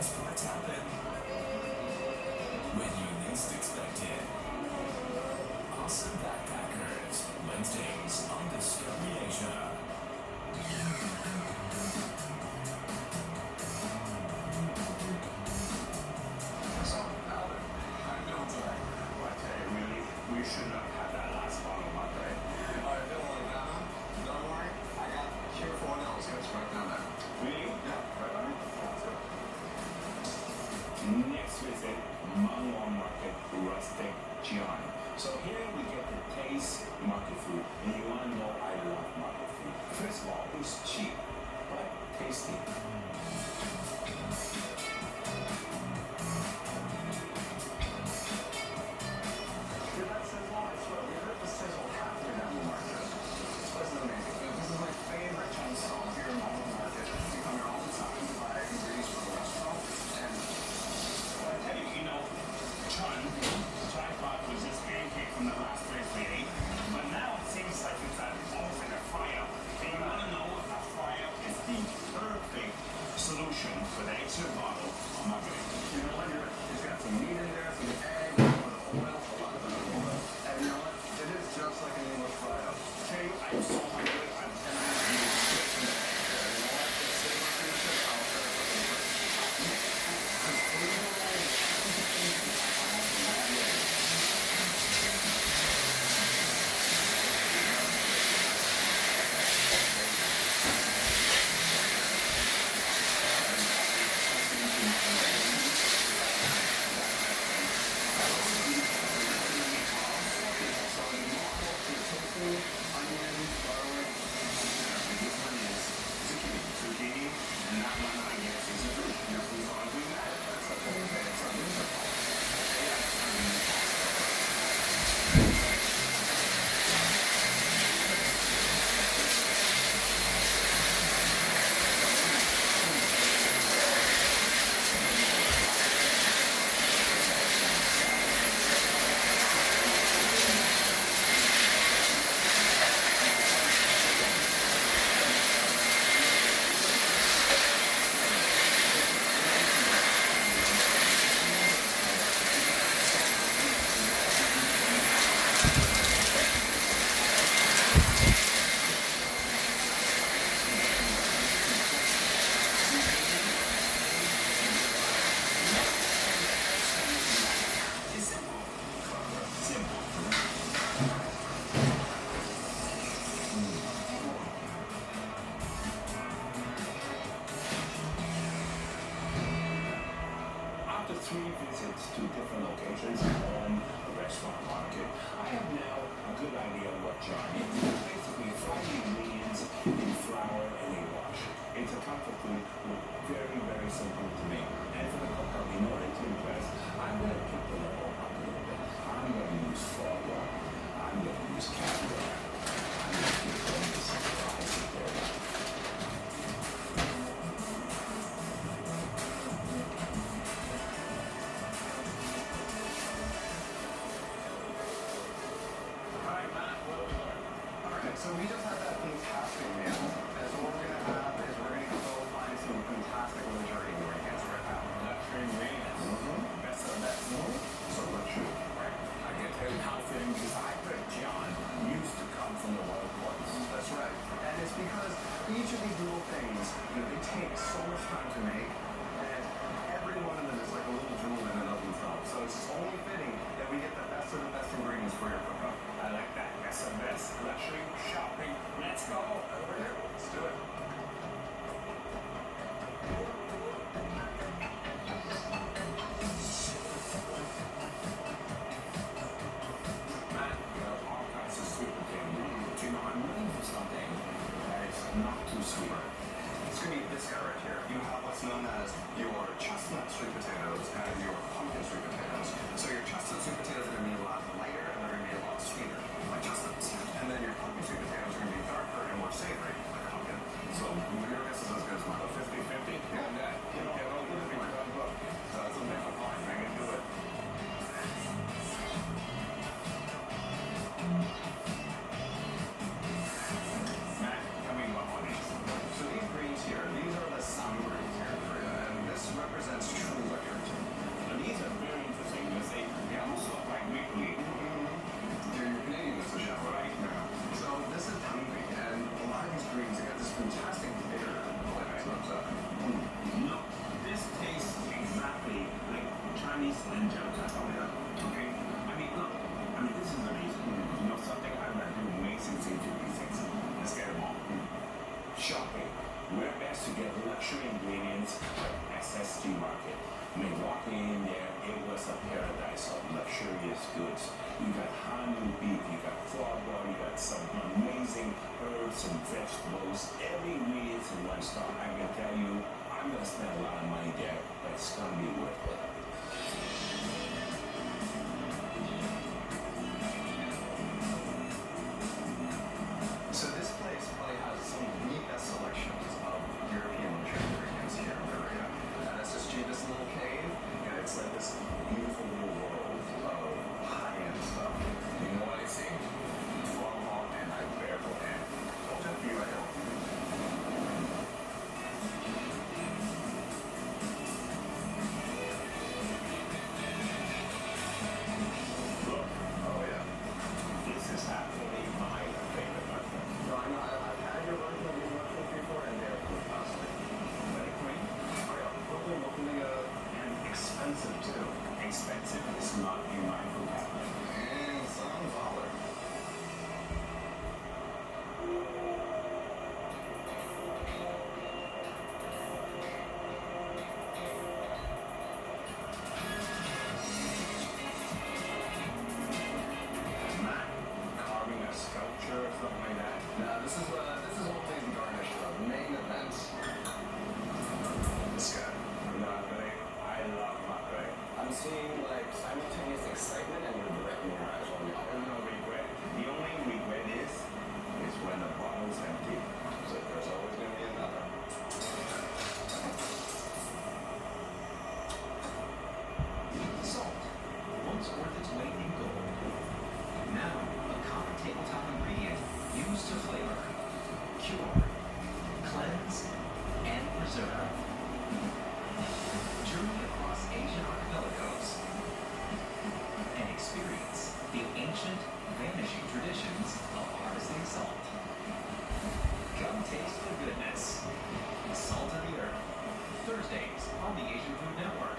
best parts happen when you least expect it. Awesome Backpackers, Wednesdays on Discovery Asia. So, Alvin, how you doing today? Well, I tell you, really, we shouldn't have had that last bottle of Monday. All right, feeling like that, huh? Don't worry, I got a cure for one else. It's right down there. Really? Yeah, right on it. Let's go. Next visit, Mangwon Market Rustic John. So here we get to taste market food, and you want to know I love market food. First of all, it's cheap, but tasty. Solution for the extra bottle of marketing. You know what? It's got some meat in there, some egg, a little bit of oil, a lot of oil. And you know what? It is just like an English fry-up. Okay, I'm so hungry. I'm tempted to eat straight from the egg there. You know what? Just save my future. I'll try to put them After 3 visits to different locations, home, a restaurant, market, I have now a good idea of what John is. Basically, fried ingredients in flour and a wash. It's a comfort food, very, very simple to make. And for the cooker, in order to impress, I'm going to pick the level up a little bit. I'm going to use foie gras. I'm going to use caviar. I'm going to give them this surprise there. So we just had that fantastic meal, and so what we're going to have is we're going to go find some fantastic luxury ingredients right now. Luxury ingredients? Best of the best. So luxury, right? I can tell you how things, because I bet John used to come from the wild ones. That's right. And it's because each of these little things, they take so much time to make, and every one of them is like a little jewel in and of themselves. So it's only fitting that we get the best of the best ingredients for your cook-up. I like that. Best of best. Luxury shopping. Let's go. Over here. Let's do it. Matt, you have all kinds of sweet potato. But you know, I'm looking for something that is not too sweet. It's going to be this guy right here. You have what's known as your chestnut sweet potatoes and your pumpkin sweet potatoes. So your chestnut sweet potatoes are going to be a lot lighter and they're going to be a lot sweeter, like chestnuts. And then your pumpkin sweet potatoes are going to be darker and more savory, like pumpkin. So your guess is as good as mine. 50-50? Yeah, you know, I'll give it to my book. So that's a big fine. I can do it. Matt, tell me what one is. So these greens here, these are the sun greens here in Korea, and this represents fantastic bitter. Like I love that. No, this tastes exactly like Chinese lamb jiaotai. Oh yeah. Okay? I mean, look. I mean, this is amazing. You know something? I'm gonna do amazing things with these things. Let's get them all. Shopping. We're best to get luxury ingredients at SSG Market. I mean, walking in there, it was a paradise of luxurious goods. You got Hanu beef, you got foie gras, you got some amazing herbs and vegetables. Every ingredient's in one stop. I can tell you, I'm gonna spend a lot of money there, but it's gonna be worth it. So this place probably has some of the best selections of European luxury ingredients here in the area. At SSG, this little cave, and it's like this beautiful little world of high-end stuff. You know what I see? Foie and Iberbo and I'll just be right here. Look, Oh yeah. this is actually my favorite mushroom. No, I know. I've had your version of these mushrooms before, and they're fantastic. Very creamy Oh yeah, locally and expensive too. expensive. It's not in my vocabulary. And some dollar. Not carving a sculpture or something like that. Now this is only the garnish of the main event. This guy. I love mackerel. I'm seeing like simultaneous excitement and regret in your eyes while we There's no regret. The only regret is when the bottle's empty. So there's always going to be another. Salt, once worth its weight in gold. Now, a common tabletop ingredient used to flavor, cure, cleanse, and preserve. Journey across Asian archipelagos and experience the ancient, vanishing traditions of harvesting salt. Come taste the goodness. Salt of the Earth. Thursdays on the Asian Food Network.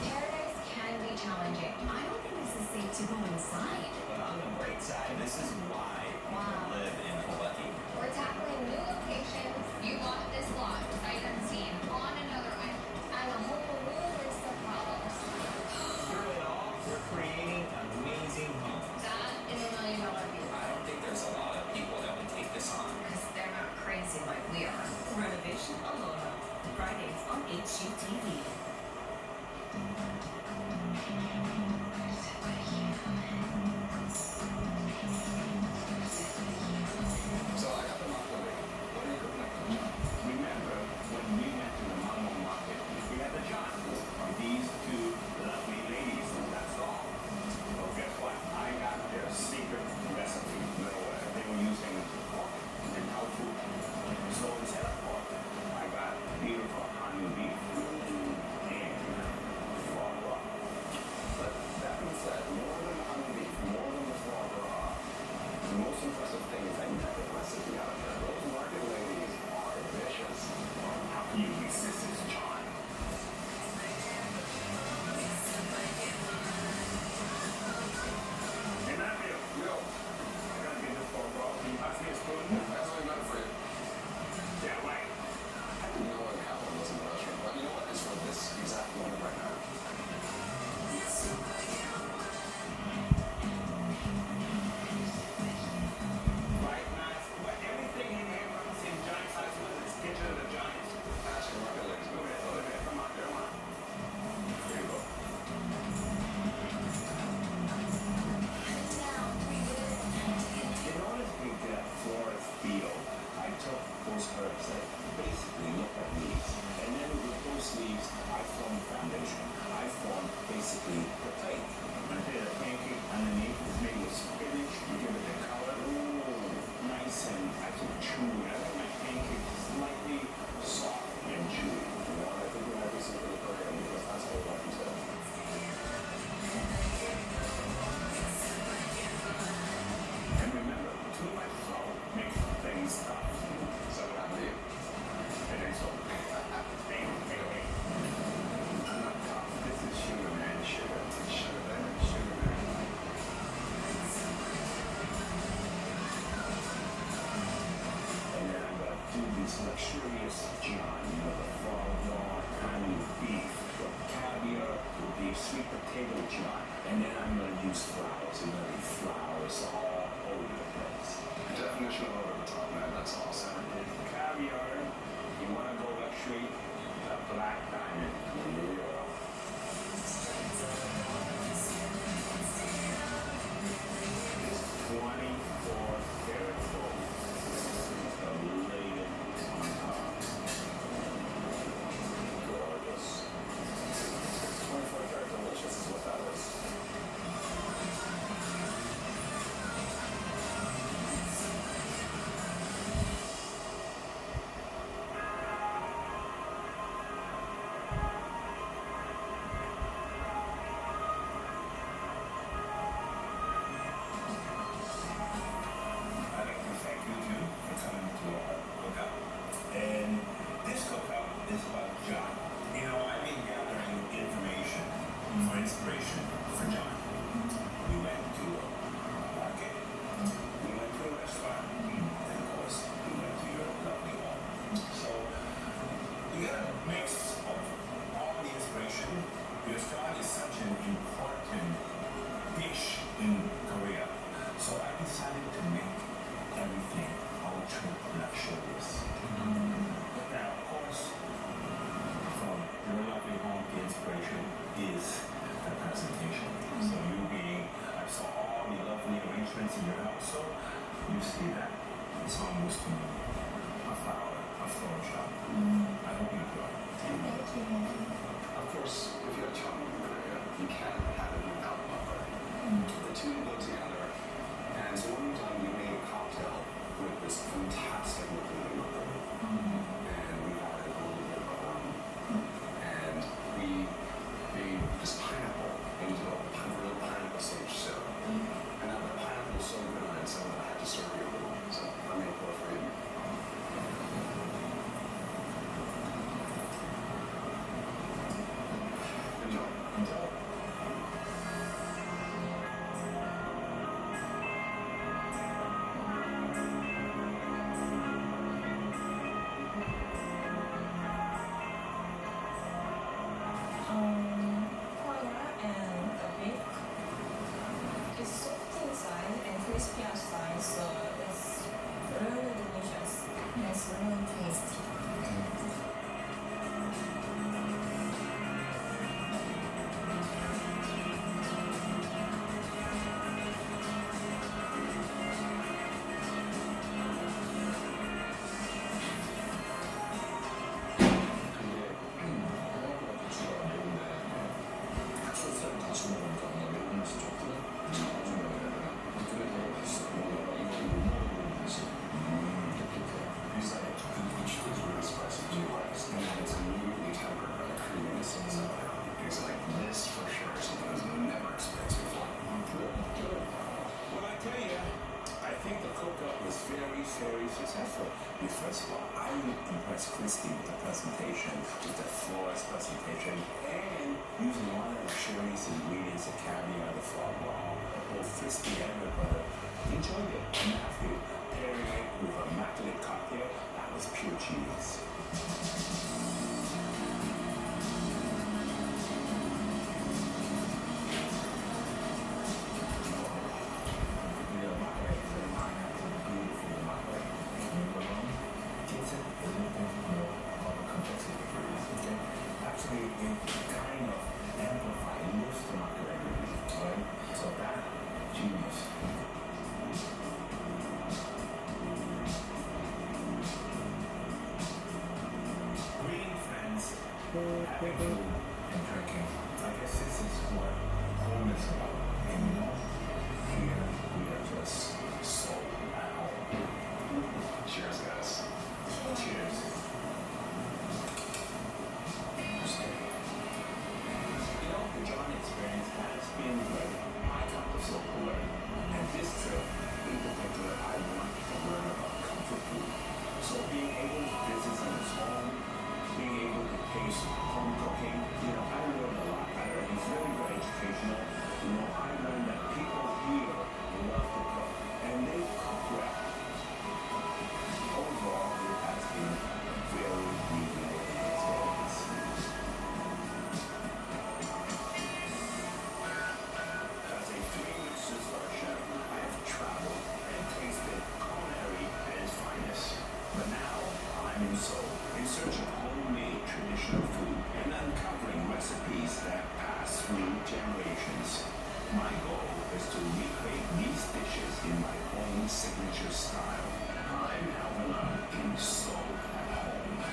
Paradise can be challenging. I don't think this is safe to go inside. But on the bright side, this is why Wow. we live in Hawaii. We're tackling new locations. You bought this lot, sight unseen, on another island. And a whole new list of problems. Through it all, we're creating amazing homes. That is $1 million view. I don't think there's a lot of people that would take this on. Because they're not crazy like we are. Renovation Aloha. Fridays on HGTV. So I got the makgeolli. What are you cooking up for the job? Remember when we went to the Mamo market, we had the John. These two lovely ladies, that's all. Well, guess what? I got their secret recipe. No way. They were using pork and tofu. So instead of pork, I got beautiful Hanu beef and foie gras. But that being said, more than the honey beef, more than the foie gras, the most impressive thing is I got the recipe out of there. Those market ladies are vicious. How can you resist this, John? Hey, Matthew. Yo, I gotta get this foie gras. Can you pass me a spoon? that's only meant for you. Yeah, right. I didn't know what happened was in the restaurant, but you know what? It's for this exact moment right now. Right, Matt? What, everything in here runs in giant size with this kitchen of the giants. Ask your market ladies. Go ahead. Look at it. Come on, come on. Here you go. In order to get a floral feel, I took those herbs that basically look like leaves. And then with those leaves, I formed foundation. I formed basically the plate. I did a pancake underneath. It's made with spinach. You give it the color. Ooh, nice and I think chewy. I like my pancake slightly soft and chewy. You know, I think we might be something to put in because that's what like you said. And remember, too much salt makes things tough. this luxurious John, the foie gras, honey beef, the caviar, the beef, sweet potato John. And then I'm going to use flowers. There's going to be flowers all over the place. Definition of over the top, man. That's awesome. Caviar, you want to go luxury, the black diamond. Yeah. It's 24-karat gold. The latest on top. Gorgeous. 24-karat delicious is what that is. I'd like to thank you too for coming to our cookout. And this cookout is about John. You know, I've been gathering information for inspiration for John. We went to a market. We went to a restaurant. And of course, we went to your lovely home. So, you get a mix of all the inspiration because John is such an important dish in Korea. So I decided to make everything ultra luxurious. Now, of course, from your lovely home, the inspiration is the presentation. So you being, I saw all the lovely arrangements in your house, so you see that it's almost to me a flower, a floral shop. I hope you enjoy. Thank you. Of course, if you have John in Korea, you can't have it without butter. The two go together. And so when we're done, we made a cocktail with this fantastic looking liquor. And we added a little bit of rum. And we made this pineapple into a real pineapple sage syrup. And now the pineapple is so good on its own that I had to serve you a little. So I made it for you. Enjoy. Enjoy. Foie gras and the beef is soft inside and crispy outside, so it's really delicious. It's really tasty. Well, I tell you, I think the cookout was very, very successful. First of all, I impressed Christy with the presentation, with the florist presentation, and using one of the luxurious ingredients, the caviar, the foie gras. Both Christy and her brother enjoyed it. Matthew, pairing it with a immaculate cocktail, that was pure genius. Actually, it kind of amplified most of my creativity, right? So that genius. Greeting friends, having food and drinking. I guess this is what home is about. And you know, here we are just so at home. Cheers, guys. Cheers. You know, the John experience has been like my compass of learning. And this trip, in particular, I want to learn about comfort food. So being able to visit someone's home, being able to taste home cooking, you know, I learned a lot. It's very, very educational. You know, I learned that people here love to cook. And they I'm in Seoul in search of homemade traditional food and uncovering recipes that pass through generations. My goal is to recreate these dishes in my own signature style. I'm Alvin in Seoul at home.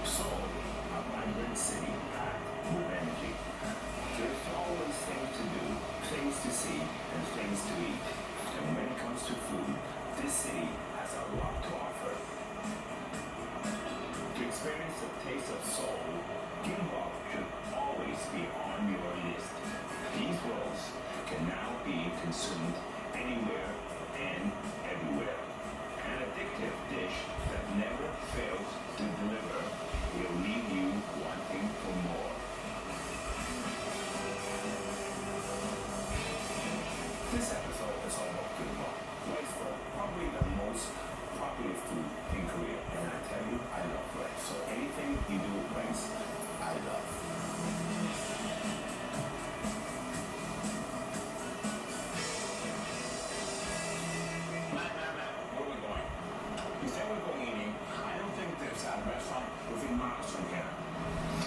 Seoul, a vibrant city packed with energy. There's always things to do, things to see, and things to eat. And when it comes to food, this city has a lot to offer. To experience the taste of Seoul, gimbap should always be on your list. These rolls can now be consumed anywhere and everywhere. An addictive dish that never fails to deliver will leave you wanting for more. This episode is all about gimbap, rice roll, probably the most popular food in Korea. And I tell you, I love rice. So anything you do with rice, I love. Matt, where are we going? You said we're going eating. I don't think there's a restaurant within miles from here.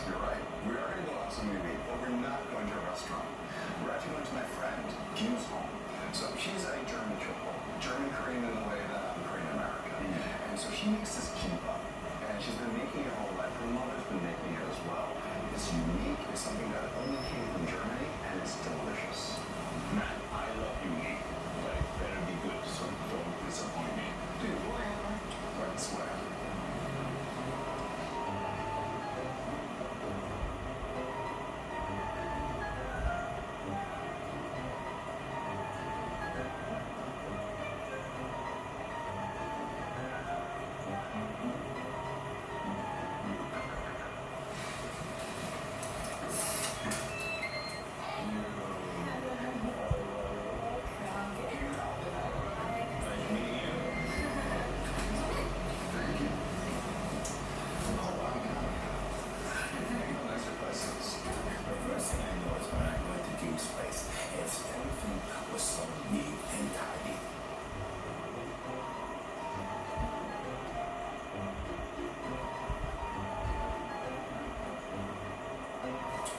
You're right. We are going to go out some movie, but we're not going to a restaurant. We're actually going to my friend, Kim's home. So she's a German couple, German Korean in the way that I'm Korean American. And so she makes this kimbap. And she's been making it her whole life. Her mother's been making it as well. It's unique. It's something that only came from Germany, and it's delicious. Matt, I love you, Nick, but it better be good, so don't disappoint me. Dude, right, swear. Nice meeting you. Thank you. Oh, wow. Maybe nicer places. The first thing I noticed when I went to Kim's place is everything was so neat and tidy.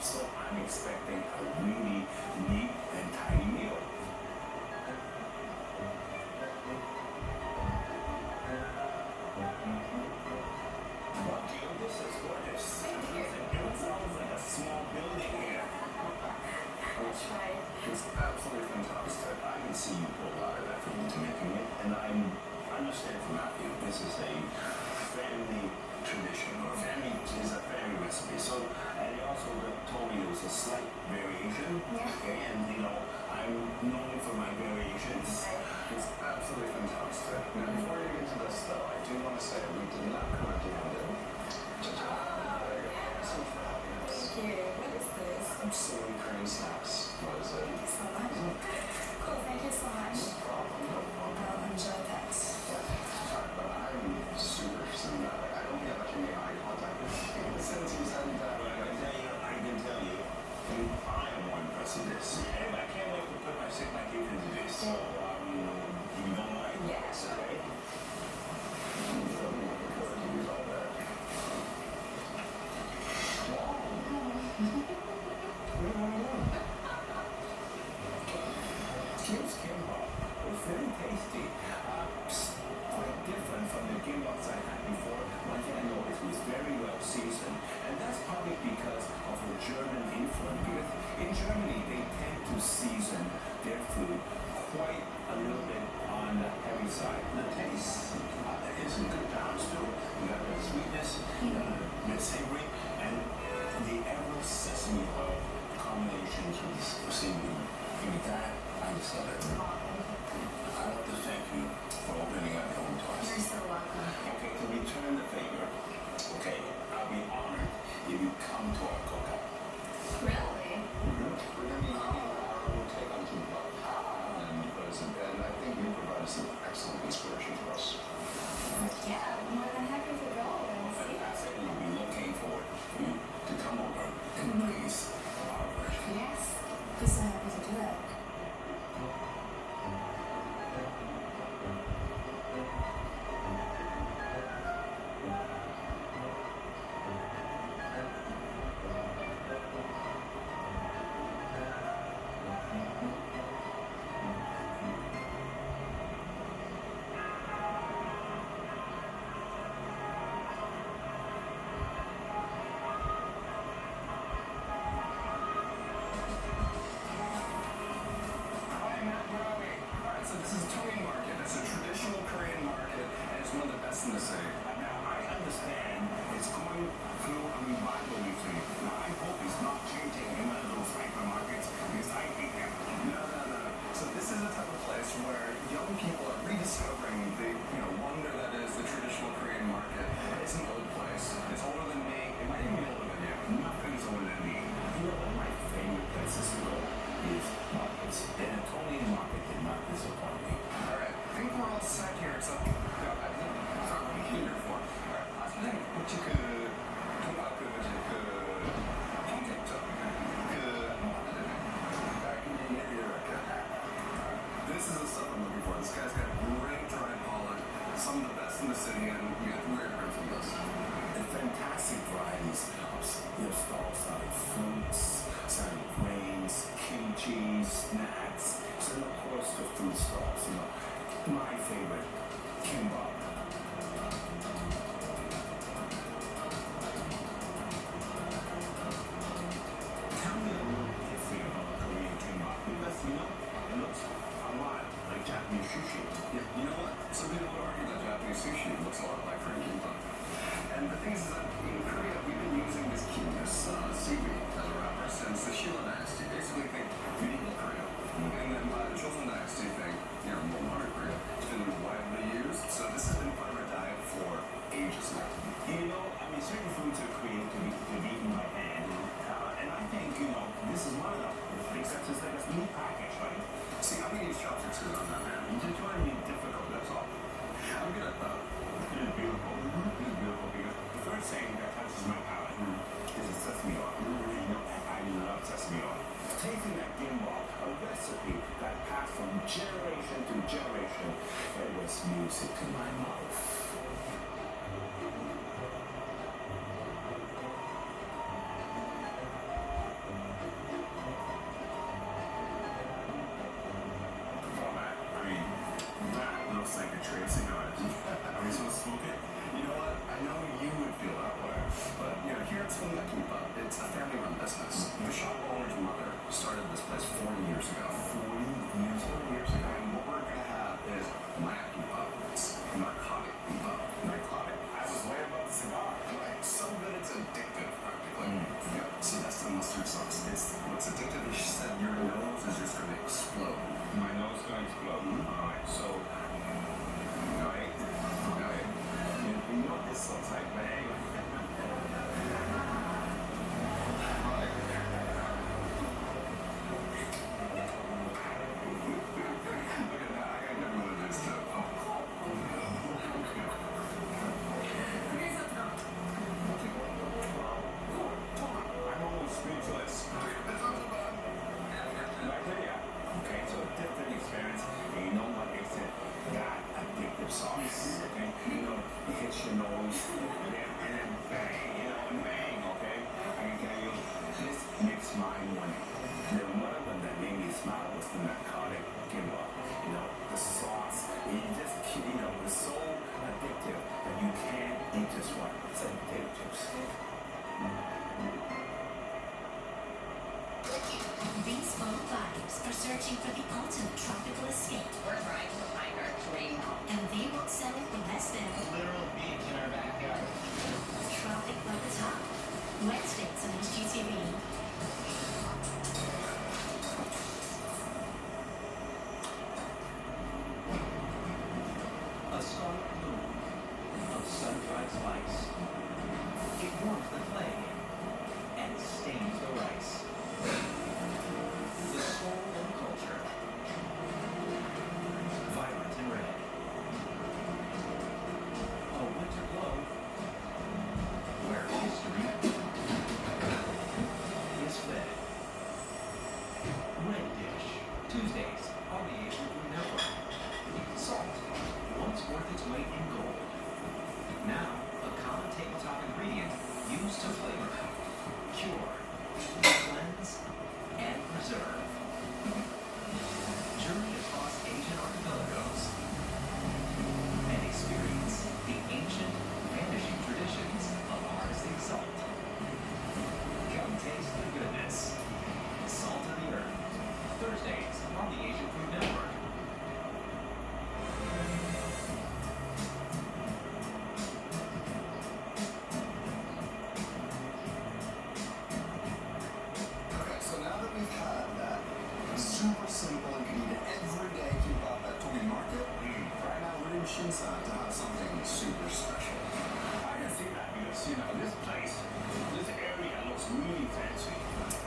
So I'm expecting a really neat and tidy meal. Wow, Kim, this is gorgeous. It sounds like a small building here. That's right. It's absolutely fantastic. I can see you put a lot of effort into making it, and I understand from Matthew, this is a family tradition, or family is a family recipe. So, and he also told me there was a slight variation. Yeah. And, I'm known for my variations. It's absolutely fantastic. Now, before you get into this, though, I do want to say we did not come empty-handed. There you go. Some for happiness. Thank you. What is this? Absolutely Korean snacks. What is it? Thank you so much. Cool, thank you so much. No problem. No problem. I'll enjoy that. Sorry, but I'm super cinematic. I don't think I've actually made eye contact with you since you said that. But I can tell you, I am more impressed with this. Anyway, I can't wait to put my teeth into this. So, if you don't mind, Yes. okay? Kim's kimbap was very tasty. Quite different from the kimbaps I had before. One thing I noticed was very well seasoned. And that's probably because of the German influence. Because in Germany, they tend to season their food quite a little bit on the heavy side. The taste is a good balance too. You got the sweetness, the savory, and the ever sesame oil combinations with seaweed. And with that, I just love it. I want to thank you for opening up your home to us. You're so welcome. Okay, to return the favor, okay, I'll be honored if you come to our cookout. Really? We're going to be eating our own take on He's so happy to do that. Hi, Matt. Where are we? Alright, so this is Tony Market. It's a traditional Korean market, and it's one of the best in the city. Now, I understand it's going through a revival recently. Now, I hope it's not changing in one of those hypermarkets because I hate them. No, no, no. So this is a type of place where young people are rediscovering the wonder that is the traditional Korean market. It's an old place. It's older than me. It might even be older than you. Nothing's older than me. You know, one of my favorite places to go is markets. And a Tony Market did not disappoint me. Alright, I think we're all set here. So, that's what I'm here for. Alright, 선생님, 혹시 통과 경쟁점 This is the stuff I'm looking for. This guy's got great dry pollock, some of the best in the city, and you have to wear your from this. And fantastic varieties of stalls selling fruits, selling grains, kimchi, snacks, and of course the food stalls. My favorite, kimbap. Tell me a little history about Korean kimbap because it looks a lot like Japanese sushi. Yeah, you know what? Some people would argue that Japanese sushi looks a lot like Korean kimbap. And the thing is that in Korea, we've been using this seaweed as a wrapper since the Shilla dynasty. Basically, think medieval Korea. And then by the Joseon dynasty, think more modern Korea. It's been widely used. So this has been part of our diet for ages now. Certain foods are created to be eaten by hand. And I think, this is one of them. Except it's like a neat package, right? See, I'm gonna use chopsticks on that, man. You're just trying to be difficult, that's all. I'm good at that. It is beautiful. It is beautiful because the first thing that touches my palate is the sesame oil. I love sesame oil. Tasting that gimbal, a recipe that passed from generation to generation, it was music to my mouth. That looks like a trade cigar. Are we supposed to smoke it? You know what? I know you would feel that way. But, here at Sunga Kimbap, it's a family-run business. The shop owner's mother started this place 40 years ago. 40 years ago. And what we're going to have is Mayak Kimbap. It's narcotic Kimbap. Narcotic. I was way above the cigar. Right. So good it's addictive, practically. Yeah. See, that's the mustard sauce. What's addictive is she said your nose is just going to explode. My nose is going to explode. Alright, so. Alright. You know what this looks like, man. I'm almost speechless. Okay, so different experience, and you know what makes it that addictive sauce, okay? It hits your nose, and then bang, and bang, okay? I can tell you, this makes my morning. The one of them that made me smile was the narcotic gimbal. The sauce, it's so addictive that you can't eat just one. It's like potato chips. These bold bodies are searching for the ultimate tropical escape, We're trying to find our dream home. and they won't settle for less than Literal beach in our backyard. Tropic by the Top. Wednesdays on HGTV. A scarlet moon of sun-dried spice. It warms the clay and stains the rice. The soul and culture. Vibrant and red. A winter glow where history is fed. Red Dish, Tuesdays on the Asian Food Network. Salt, once worth its weight in gold. Now, a common tabletop ingredient used to flavor, cure, cleanse, and preserve. Journey across Asian archipelagos and experience the ancient, vanishing traditions of harvesting salt. Come taste the goodness. Salt of the Earth. Thursdays on the Asian Food Network. Okay, so now that we've had that super simple and can eat it every day kimbap at Togi Market, right now we're in Shinsan to have something super special. I can see that because, this place, this area looks really fancy.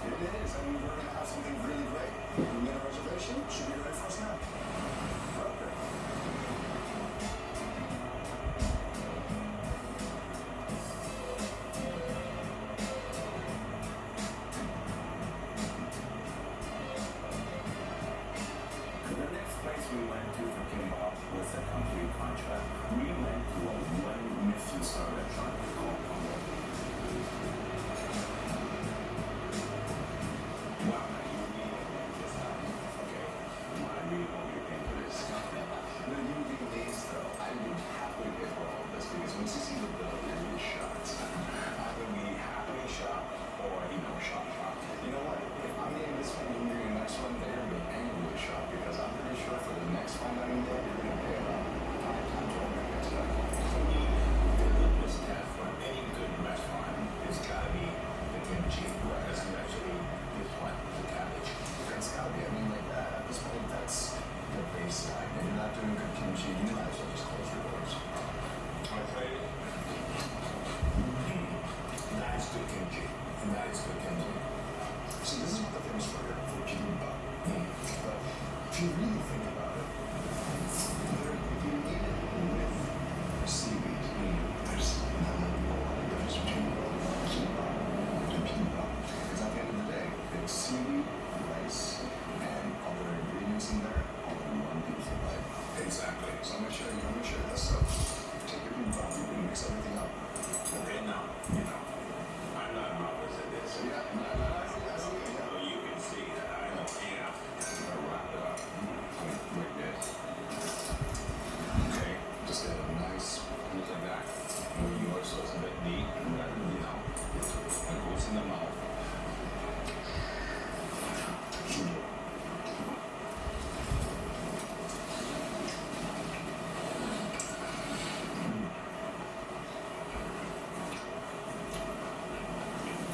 It is, and we're going to have something really great. We made a reservation, should be ready for us now. Perfect. The next place we went to for kimbap was a complete contrast. We went to a one Michelin star restaurant called Congo. Wow, you really like this time. Okay, I really hope you're paying for this. No, you would be amazed though. I would happily pay for all of this because once you see the bill, you're going to be shocked. I would be happily shocked or, shocked. You know what? If I'm getting this one and you're getting the next one, they're going to be angrily shocked because I'm pretty sure for the next fine dining day, you're going to pay about 5 times what I'm going to pay today. For me, the litmus test for any good restaurant has got to be the kimchi, especially this one, the cabbage. It's got to be. I mean, like that. At this point, that's the baseline. If you're not doing good kimchi, you might as well just close your doors. I tell you, that is good kimchi. That is good kimchi. So this is what they're famous for here, for kimbap. But if you really think about it, if you eat it with seaweed, there's not a lot of difference between kimbap and kimbap. Because at the end of the day, it's seaweed, rice, and other ingredients in there, all in one beautiful bite. Exactly. So I'm gonna share this. So take your kimbap, you can mix everything up. Okay, now, I'm not novice at this. So yeah, So you can see that I know enough to wrap it up like this. Okay, just get a nice. look like that. Yours looks a bit deep, but it goes in the mouth.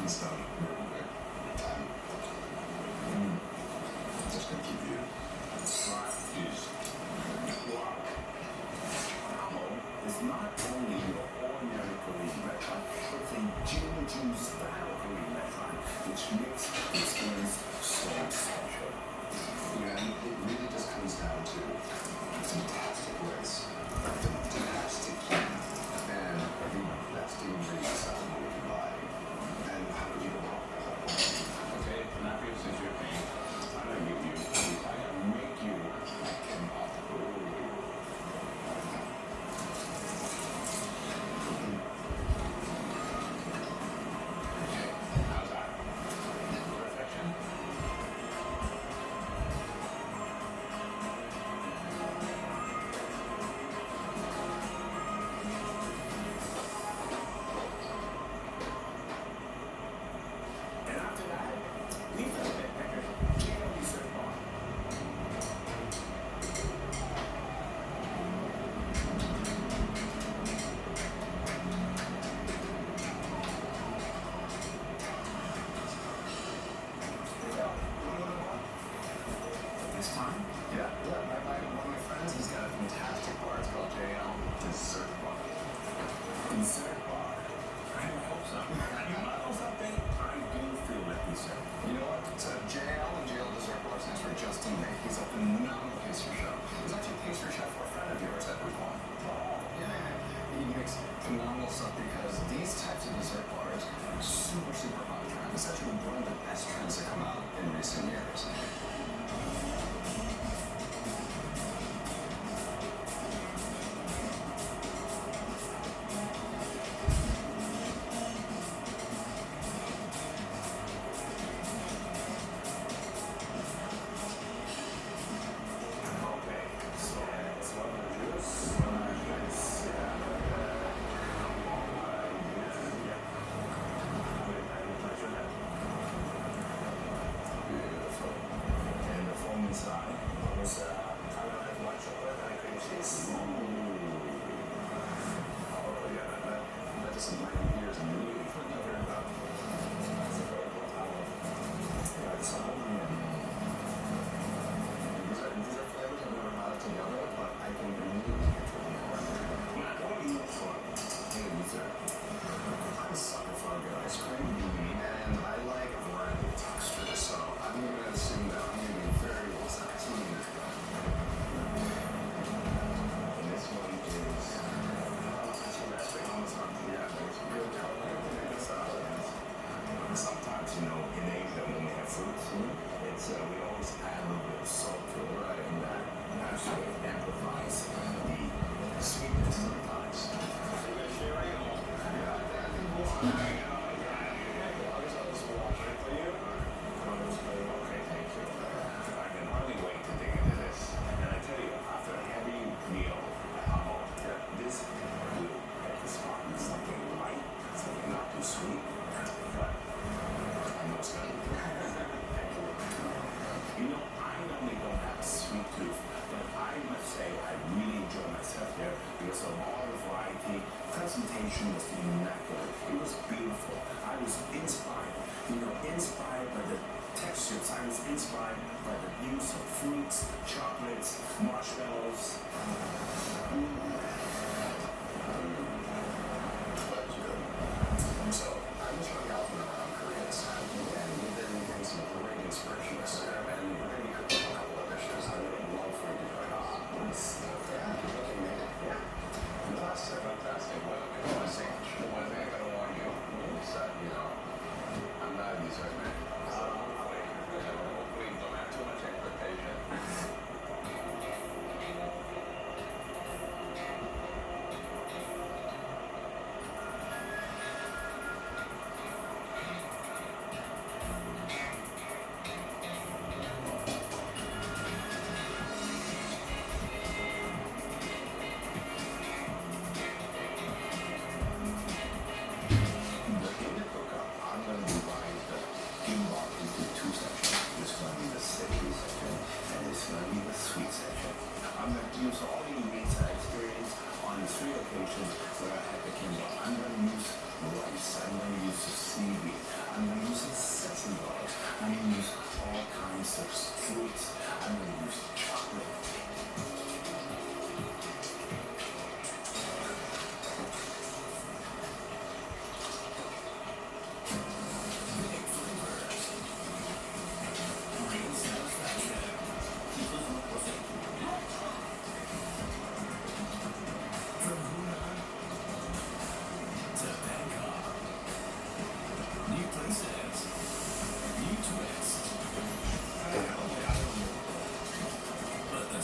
It's done. Just gonna keep you. That is wow. How is not only your ordinary Korean restaurant, it's a Jeju style Korean restaurant, which makes the experience so special. Yeah, and it really just comes down to fantastic rice, fantastic heat, and the best ingredients out there you can buy. And how could you go wrong with that? Okay, Matthew, since you're paying, I'm gonna give you, I'm gonna make you a kimbap. Okay, how's that? Perfection? And after that, we felt that jail dessert bar. This time, Yeah, one of my friends, he's got a fantastic bar. It's called JL Dessert Bar. dessert bar. I hope so. You know something? I do feel like dessert. You know what? So JL and JL Dessert Bar stands for Justin May. He's a phenomenal pastry chef. He's actually a pastry chef for a friend of yours at Rupon. Yeah. He makes phenomenal stuff because these types of dessert bars are super hot trend. It's actually one of the best trends that come out in recent years. zoom out. I'm gonna be very precise. And this one is yeah, it's real color. Sometimes, in Asia, when we have fruits, we always add a little bit of salt to it, right? And that actually amplifies the sweetness sometimes. Okay, thank you. I can hardly wait to dig into this. And I tell you, after a heavy meal at home, this will get the spot in something light, something not too sweet. But I know it's gonna be good. I normally don't have a sweet tooth, but I must say I really enjoyed myself here because of all the variety. Presentation was immaculate. It was beautiful. I was inspired. Inspired by the textures. I was inspired by the use of fruits, chocolates, marshmallows. So I was hung out with around Korean side, and we've been getting some great inspirations there. And we're going to be cooking a couple of dishes that I would love for you to try out. Looking at it. Yeah. Fantastic. Well, one thing I gotta warn you is that, I'm not a dessert man. Hopefully don't have too much expectation. I'm going to use all the ingredients I experienced on the 3 occasions where I had the kimbap. I'm going to use rice. I'm going to use the seaweed. I'm going to use the sesame oil. I'm going to use all kinds of fruits. I'm going to use chocolate. But the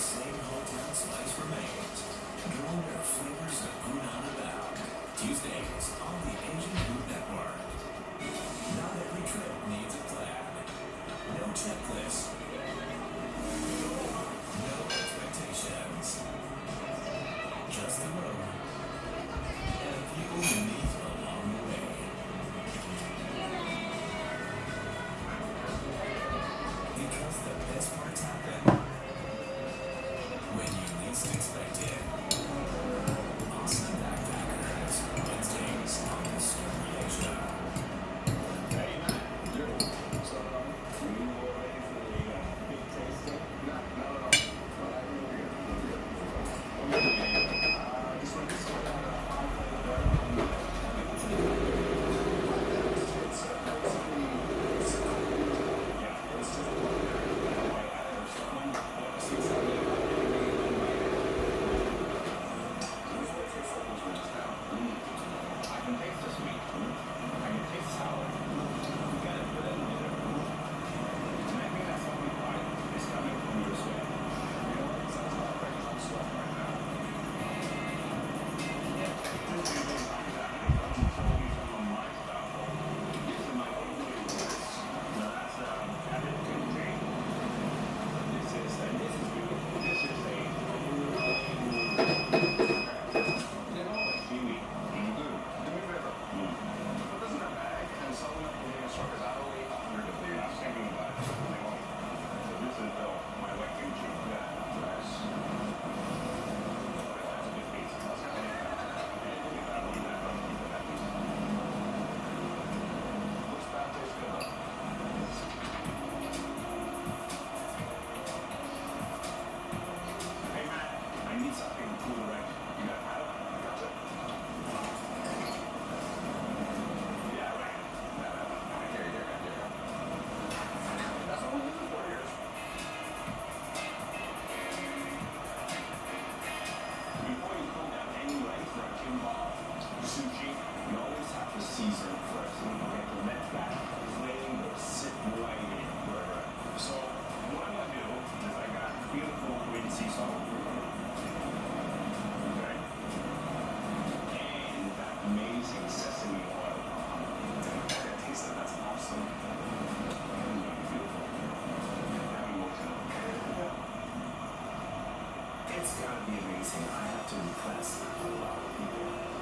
It's gotta be amazing. I have to impress a lot of people.